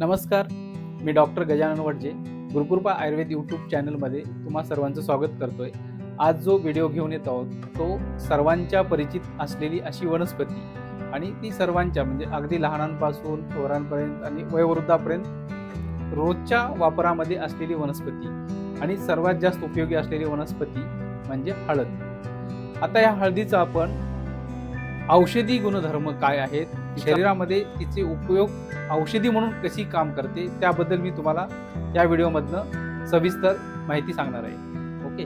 नमस्कार, मी doctor Gajanan Wadje Gurukrupa Ayurveda YouTube चॅनलमध्ये तुम्हा सर्वांचं स्वागत करतोय। आज जो व्हिडिओ घेऊन येत आहोत तो सर्वांच्या परिचित असलेली अशी वनस्पती आणि ती सर्वांच्या म्हणजे अगदी लहानांपासून थोरांपर्यंत आणि वयोवृद्धापर्यंत रोजच्या वापरामध्ये असलेली वनस्पती आणि सर्वात जास्त उपयोगी असलेली वनस्पती म्हणजे हळद। आता या हळदीचा आपण औषधी गुणधर्म काय आहेत, शरीरामध्ये तिचे उपयोग औषधी म्हणून कशी काम करते त्याबद्दल मी तुम्हाला या व्हिडिओमधनं सविस्तर माहिती सांगणार आहे। ओके,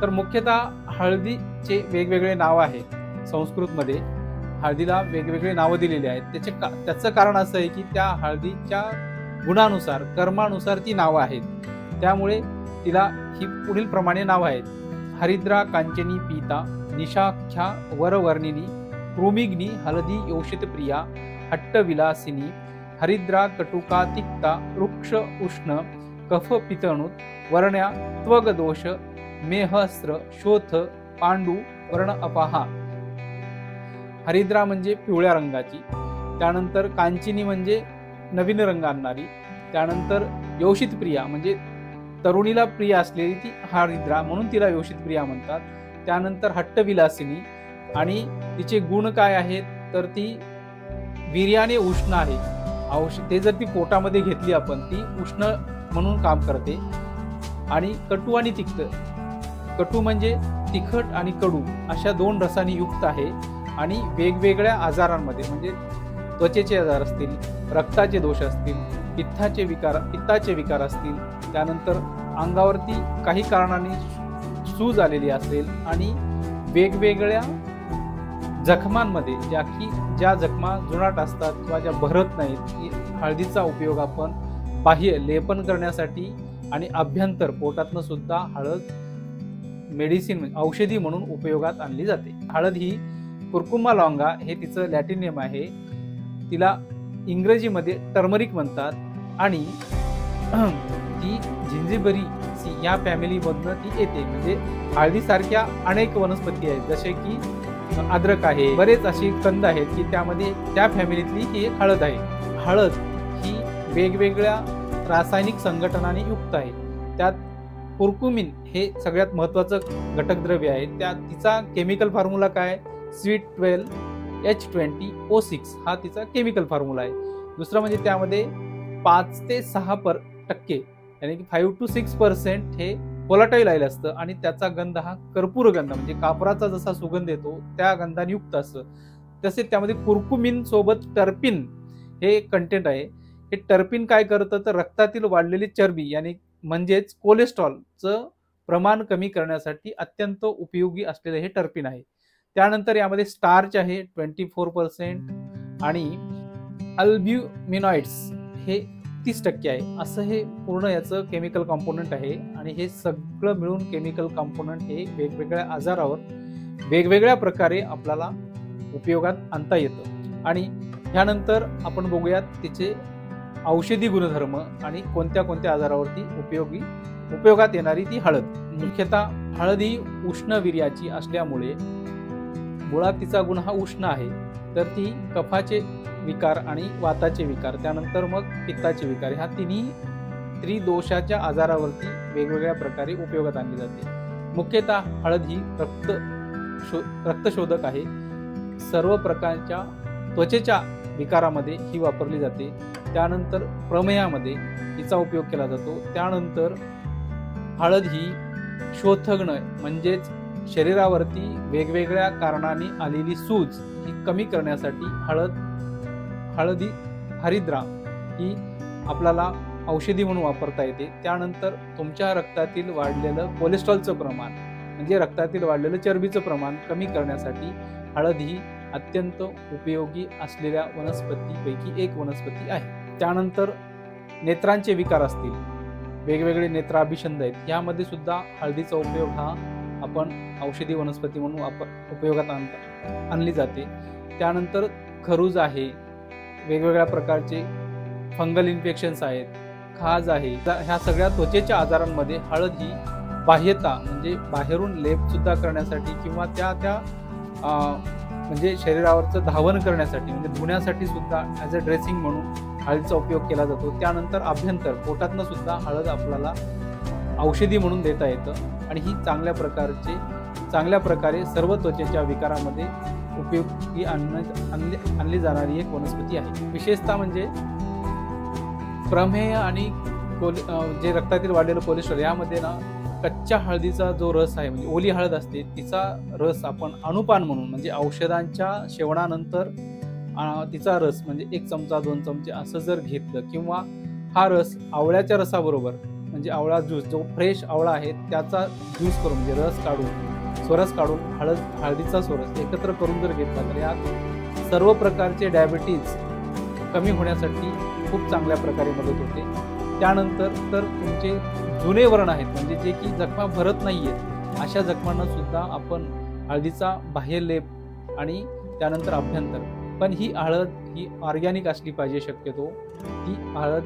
तर मुख्यतः हळदीचे वेगवेगळे नाव आहेत। संस्कृतमध्ये हळदीला वेगवेगळे नावं दिलेली आहेत। त्याचं कारण असं आहे की त्या हळदीच्या गुणानुसार कर्मानुसार ती नावं आहेत, त्यामुळे तिला ही पुढील प्रमाणे नावं आहेत: हरिद्रा कांचनी पीता, निशाख्या वरवर्णिनी, कृमिग्नी हळदी योषित प्रिया, हट्टविलासिनी, हरिद्रा कटुका तिक्ता, वृक्ष उष्ण, कफ पितणुत, वर्ण्या त्वग दोष, मेहस्त्र, शोथ, पांडू, वर्ण अपाहा। हरिद्रा म्हणजे पिवळ्या रंगाची, त्यानंतर कांचिनी म्हणजे नवीन रंग आणणारी, त्यानंतर योषित प्रिया म्हणजे तरुणीला प्रिय असलेली ती हरिद्रा म्हणून तिला योषित प्रिया म्हणतात। त्यानंतर हट्टविलासिनी आणि तिचे गुण काय आहेत तर ती वीर्याने उष्ण आहे। ते जर ती पोटामध्ये घेतली आपण ती उष्ण म्हणून काम करते। आणि कटू आणि तिक्त, कटू म्हणजे तिखट आणि कडू अशा दोन रसांनी युक्त आहे आणि वेगवेगळ्या आजारांमध्ये म्हणजे त्वचेचे आजार असतील, रक्ताचे दोष असतील, पित्ताचे विकार असतील, त्यानंतर अंगावरती काही कारणाने सूज आलेली असेल आणि वेगवेगळ्या जखमांमध्ये ज्या जखमा जुनाट असतात किंवा ज्या भरत नाहीत, हळदीचा उपयोग आपण बाह्य लेपन करण्यासाठी आणि अभ्यंतर पोटातनं सुद्धा हळद मेडिसिन औषधी म्हणून उपयोगात आणली जाते। हळद ही कुर्कुमा लॉंगा हे तिचं लॅटिन नेम आहे। तिला इंग्रजीमध्ये टर्मरिक म्हणतात आणि ती जिंजिबेरेसी या फॅमिलीमधनं ती येते। म्हणजे हळदीसारख्या अनेक वनस्पती आहेत, जसे की अद्रक आहे, बरेच अशी कंद आहेत की त्यामध्ये त्या फॅमिलीतली ही एक हळद आहे। हळद ही वेगवेगळ्या रासायनिक संघटनांनी युक्त आहे। त्यात कुर्कुमिन हे सगळ्यात महत्त्वाचं घटकद्रव्य आहे। तिचा केमिकल फॉर्म्युला काय, C12H20O6 हा तिचा केमिकल फॉर्म्युला आहे। दुसरं म्हणजे त्यामध्ये 5 ते 6% यानी की 5 to 6% हे व्होलाटाईल ऑइल असतं आणि त्याचा गंध हा कर्पूर गंध म्हणजे कापराचा जसा सुगंध येतो त्या गंधाने युक्त असतं। तसेच त्यामध्ये कुर्कुमिन सोबत टर्पिन हे कंटेंट आहे। हे टर्पिन काय करतं तर रक्तातील वाढलेली चरबी यानी म्हणजेच कोलेस्ट्रॉलचं प्रमाण कमी करण्यासाठी अत्यंत उपयोगी असलेलं हे टर्पिन आहे। त्यानंतर यामध्ये स्टार्च आहे 24% आणि अल्ब्युमिनॉइड्स हे 30% आहे। असं हे पूर्ण याचं केमिकल कंपोनंट आहे आणि हे सगळं मिळून केमिकल कंपोनंट हे वेगवेगळ्या आजारावर वेगवेगळ्या प्रकारे आपल्याला उपयोगात आणता येतं। आणि ह्यानंतर आपण बघूयात तिचे औषधी गुणधर्म आणि कोणत्या कोणत्या आजारावरती उपयोगात येणारी ती हळद। मुख्यतः हळद ही उष्ण वीर्याची असल्यामुळे मुळात तिचा गुण हा उष्ण आहे, तर ती कफाचे विकार आणि वाताचे विकार त्यानंतर मग पित्ताचे विकार ह्या तिन्ही त्रिदोषाच्या आजारावरती वेगवेगळ्या प्रकारे उपयोगात आणली जाते। मुख्यतः हळद ही रक्तशोधक आहे। सर्व प्रकारच्या त्वचेच्या विकारामध्ये ही वापरली जाते। त्यानंतर प्रमेयामध्ये हिचा उपयोग केला जातो। त्यानंतर हळद ही शोथग्न म्हणजेच शरीरावरती वेगवेगळ्या कारणाने आलेली सूज ही कमी करण्यासाठी हरिद्रा ही आपल्याला औषधी म्हणून वापरता येते। त्यानंतर तुमच्या रक्तातील वाढलेलं कोलेस्ट्रॉलचं प्रमाण म्हणजे रक्तातील वाढलेलं चरबीचं प्रमाण कमी करण्यासाठी हळद ही अत्यंत उपयोगी असलेल्या वनस्पतीपैकी एक वनस्पती आहे। त्यानंतर नेत्रांचे विकार असतील, वेगवेगळे नेत्राभिषंध आहेत, यामध्ये सुद्धा हळदीचा उपयोग हा आपण औषधी वनस्पती म्हणून उपयोगात आणली जाते। त्यानंतर खरूज आहे, वेगवेगळ्या प्रकारचे फंगल इन्फेक्शन्स आहेत, खाज आहे, ह्या सगळ्या त्वचेच्या आजारांमध्ये हळद ही बाह्यता म्हणजे बाहेरून लेप सुद्धा करण्यासाठी किंवा त्या म्हणजे शरीरावरचं धावन करण्यासाठी म्हणजे धुण्यासाठी सुद्धा ॲज अ ड्रेसिंग म्हणून हळदीचा उपयोग केला जातो। त्यानंतर अभ्यंतर पोटातनं सुद्धा हळद आपल्याला औषधी म्हणून देता येतं आणि ही चांगल्या प्रकारे सर्व त्वचेच्या विकारामध्ये उपयोगी आणली जाणारी एक वनस्पती आहे। विशेषतः म्हणजे प्रमेह आणि जे रक्तातील वाढलेलं कोलेस्ट्रॉल यामध्ये ना कच्च्या हळदीचा जो रस आहे म्हणजे ओली हळद असते तिचा रस आपण अणुपान म्हणून म्हणजे औषधांच्या सेवनानंतर तिचा रस म्हणजे 1 चमचा 2 चमचे असं जर घेतलं किंवा हा रस आवळ्याच्या रसाबरोबर म्हणजे आवळा ज्यूस जो फ्रेश आवळा आहे त्याचा ज्यूस करून म्हणजे रस काढून स्वरस काढून हळदीचा स्वरस एकत्र करून जर घेतला तर यात सर्व प्रकारचे डायबिटीज कमी होण्यासाठी खूप चांगल्या प्रकारे मदत होते। त्यानंतर तर तुमचे जुने व्रण आहेत म्हणजे जे की जखमा भरत नाहीयेत अशा जखमांना सुद्धा आपण हळदीचा बाह्य लेप आणि त्यानंतर अभ्यंतर पण ही हळद ही ऑर्गॅनिक असली पाहिजे शक्यतो। ती हळद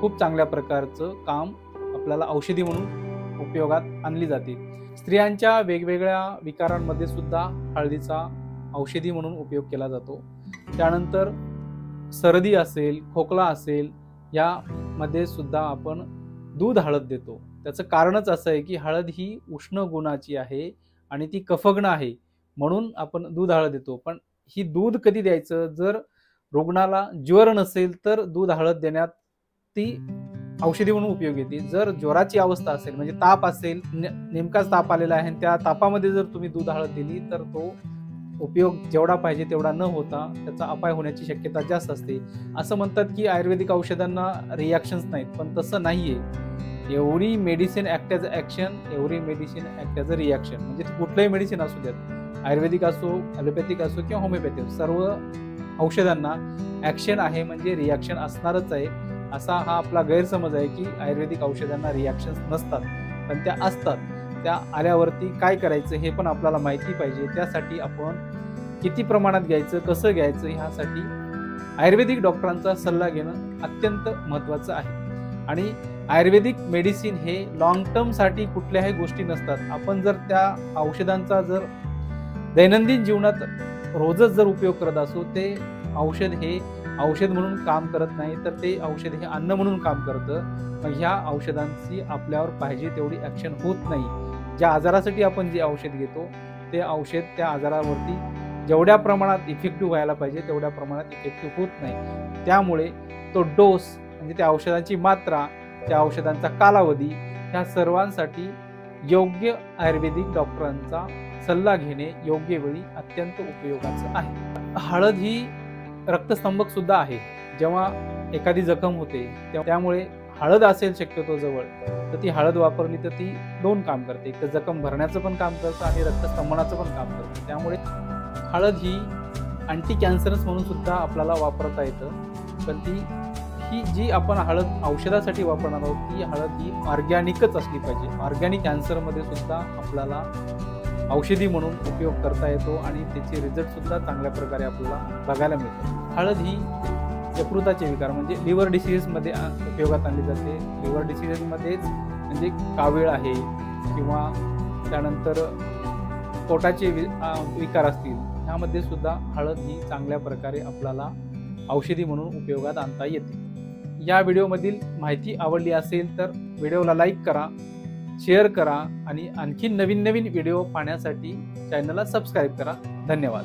खूप चांगल्या प्रकारचं काम आपल्याला औषधी म्हणून उपयोगात आणली जाते। स्त्रियांच्या वेगवेगळ्या विकारांमध्ये सुद्धा हळदीचा औषधी म्हणून उपयोग केला जातो। त्यानंतर सर्दी असेल खोकला असेल यामध्ये सुद्धा आपण दूध हळद देतो। त्याचं कारणच असं आहे की हळद ही उष्ण गुणाची आहे आणि ती कफग्न आहे म्हणून आपण दूध हळद देतो। पण ही दूध कधी द्यायचं जर रुग्णाला ज्वर नसेल तर दूध हळद देण्यात ती औषधी म्हणून उपयोग येते। जर ज्वराची अवस्था असेल म्हणजे ताप असेल नेमकाच ताप आलेला आहे त्या तापामध्ये जर तुम्ही दूध हळद दिली तर तो उपयोग जेवढा पाहिजे तेवढा न होता त्याचा अपाय होण्याची शक्यता जास्त असते। असं म्हणतात की आयुर्वेदिक औषधांना रिॲक्शन्स नाहीत पण तसं नाहीये। Every medicine act as action every medicine act as a reaction म्हणजे कुठलंही मेडिसिन असू द्यात आयुर्वेदिक असो ॲलोपॅथिक असो किंवा होमिओपॅथिक सर्व औषधांना ॲक्शन आहे म्हणजे रिॲक्शन असणारच आहे। असा हा आपला गैरसमज आहे की आयुर्वेदिक औषधांना रिॲक्शन्स नसतात पण त्या असतात। त्या आल्यावरती काय करायचं हे पण आपल्याला माहिती पाहिजे। त्यासाठी आपण किती प्रमाणात घ्यायचं कसं घ्यायचं ह्यासाठी आयुर्वेदिक डॉक्टरांचा सल्ला घेणं अत्यंत महत्त्वाचं आहे। आणि आयुर्वेदिक मेडिसिन हे लॉंग टर्मसाठी कुठल्याही गोष्टी नसतात। आपण जर त्या औषधांचा जर दैनंदिन जीवनात रोजच जर उपयोग करत असो ते औषध हे औषध म्हणून काम करत नाही तर ते औषध हे अन्न म्हणून काम करतं। मग ह्या औषधांची आपल्यावर पाहिजे तेवढी ॲक्शन होत नाही। ज्या आजारासाठी आपण जे औषध घेतो ते औषध त्या आजारावरती जेवढ्या प्रमाणात इफेक्टिव्ह व्हायला पाहिजे तेवढ्या प्रमाणात इफेक्टिव्ह होत नाही। त्यामुळे तो डोस म्हणजे त्या औषधांची मात्रा त्या औषधांचा कालावधी ह्या सर्वांसाठी योग्य आयुर्वेदिक डॉक्टरांचा सल्ला घेणे योग्य वेळी अत्यंत उपयोगाचं आहे। हळद ही रक्तस्तंभक सुद्धा आहे। जेव्हा एखादी जखम होते त्यामुळे हळद असेल शक्यतो जवळ तर ती हळद वापरली तर ती 2 काम करते। एक तर जखम भरण्याचं पण काम करतं आणि रक्तस्तंभनाचं पण काम करतं। त्यामुळे हळद ही अँटी कॅन्सरस म्हणून सुद्धा आपल्याला वापरता येतं। पण ही जी आपण हळद औषधासाठी वापरणार आहोत ती हळद ही ऑर्गॅनिकच असली पाहिजे। ऑर्गॅनिक कॅन्सरमध्ये सुद्धा आपल्याला औषधी म्हणून उपयोग करता येतो आणि त्याचे रिझल्ट सुद्धा चांगल्या प्रकारे आपल्याला बघायला मिळतात। हळद ही यकृताचे विकार म्हणजे लिव्हर डिसीजेसमध्ये उपयोगात आणली जाते। लिव्हर डिसीजेसमध्येच म्हणजे कावीळ आहे किंवा त्यानंतर पोटाचे विकार असतील ह्यामध्ये सुद्धा हळद ही चांगल्या प्रकारे आपल्याला औषधी म्हणून उपयोगात आणता येते। या व्हिडिओमधील माहिती आवडली असेल तर व्हिडिओला लाईक करा शेअर करा आणि आणखी नवीन व्हिडिओ पाहण्यासाठी चॅनलला सबस्क्राईब करा। धन्यवाद।